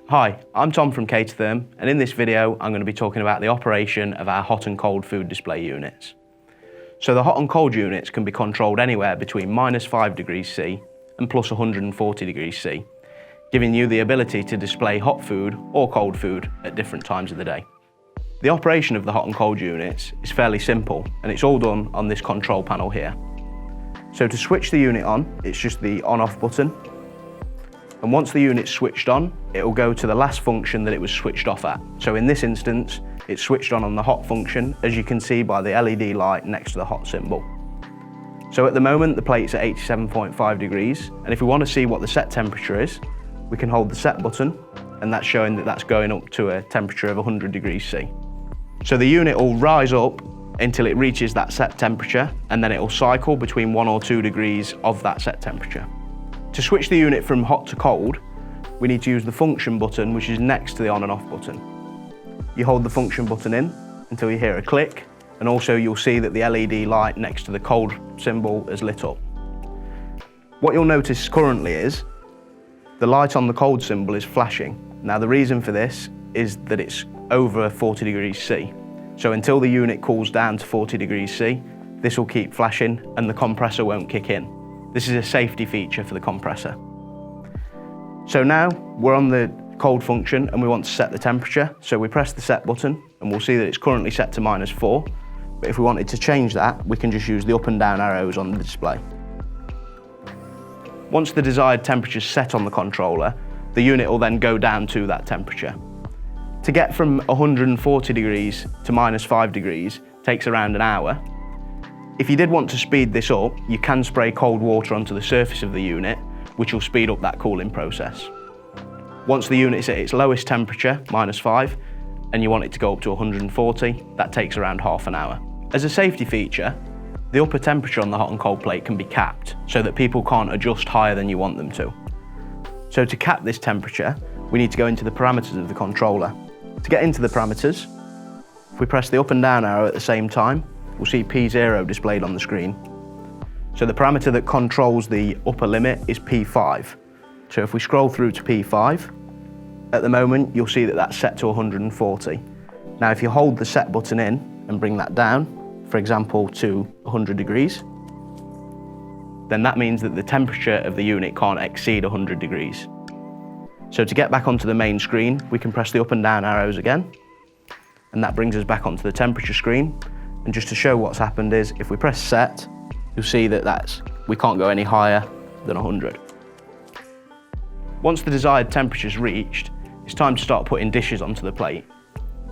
Hi, I'm Tom from Catertherm, and in this video I'm going to be talking about the operation of our hot and cold food display units. So the hot and cold units can be controlled anywhere between -5 degrees C and plus 140 degrees C, giving you the ability to display hot food or cold food at different times of the day. The operation of the hot and cold units is fairly simple, and it's all done on this control panel here. So to switch the unit on, it's just the on-off button. And once the unit's switched on, it will go to the last function that it was switched off at. So in this instance, it's switched on the hot function, as you can see by the LED light next to the hot symbol. So at the moment, the plate's at 87.5 degrees, and if we want to see what the set temperature is, we can hold the set button, and that's showing that that's going up to a temperature of 100 degrees C. So the unit will rise up until it reaches that set temperature, and then it will cycle between 1 or 2 degrees of that set temperature. To switch the unit from hot to cold, we need to use the function button, which is next to the on and off button. You hold the function button in until you hear a click, and also you'll see that the LED light next to the cold symbol is lit up. What you'll notice currently is the light on the cold symbol is flashing. Now the reason for this is that it's over 40 degrees C. So until the unit cools down to 40 degrees C, this will keep flashing and the compressor won't kick in. This is a safety feature for the compressor. So now we're on the cold function and we want to set the temperature. So we press the set button and we'll see that it's currently set to -4. But if we wanted to change that, we can just use the up and down arrows on the display. Once the desired temperature is set on the controller, the unit will then go down to that temperature. To get from 140 degrees to -5 degrees takes around an hour. If you did want to speed this up, you can spray cold water onto the surface of the unit, which will speed up that cooling process. Once the unit is at its lowest temperature, -5, and you want it to go up to 140, that takes around half an hour. As a safety feature, the upper temperature on the hot and cold plate can be capped so that people can't adjust higher than you want them to. So to cap this temperature, we need to go into the parameters of the controller. To get into the parameters, if we press the up and down arrow at the same time, we'll see P0 displayed on the screen. So the parameter that controls the upper limit is P5. So if we scroll through to P5, at the moment you'll see that that's set to 140. Now if you hold the set button in and bring that down, for example to 100 degrees, then that means that the temperature of the unit can't exceed 100 degrees. So to get back onto the main screen, we can press the up and down arrows again, and that brings us back onto the temperature screen. And just to show what's happened is, if we press set, you'll see that we can't go any higher than 100. Once the desired temperature is reached, it's time to start putting dishes onto the plate.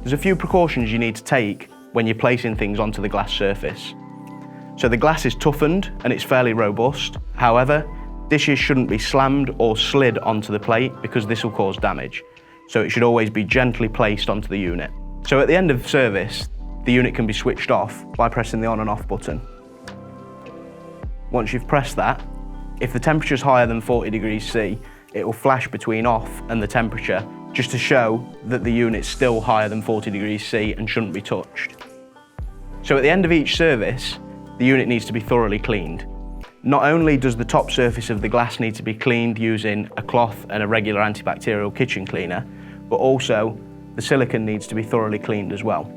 There's a few precautions you need to take when you're placing things onto the glass surface. So the glass is toughened and it's fairly robust. However, dishes shouldn't be slammed or slid onto the plate because this will cause damage. So it should always be gently placed onto the unit. So at the end of service, the unit can be switched off by pressing the on and off button. Once you've pressed that, if the temperature is higher than 40 degrees C, it will flash between off and the temperature just to show that the unit's still higher than 40 degrees C and shouldn't be touched. So at the end of each service, the unit needs to be thoroughly cleaned. Not only does the top surface of the glass need to be cleaned using a cloth and a regular antibacterial kitchen cleaner, but also the silicone needs to be thoroughly cleaned as well.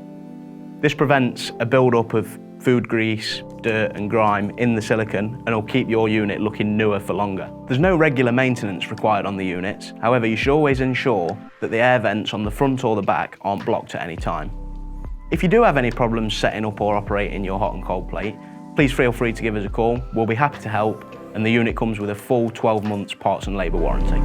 This prevents a build-up of food grease, dirt and grime in the silicone, and will keep your unit looking newer for longer. There's no regular maintenance required on the units. However, you should always ensure that the air vents on the front or the back aren't blocked at any time. If you do have any problems setting up or operating your hot and cold plate, please feel free to give us a call. We'll be happy to help, and the unit comes with a full 12 months parts and labour warranty.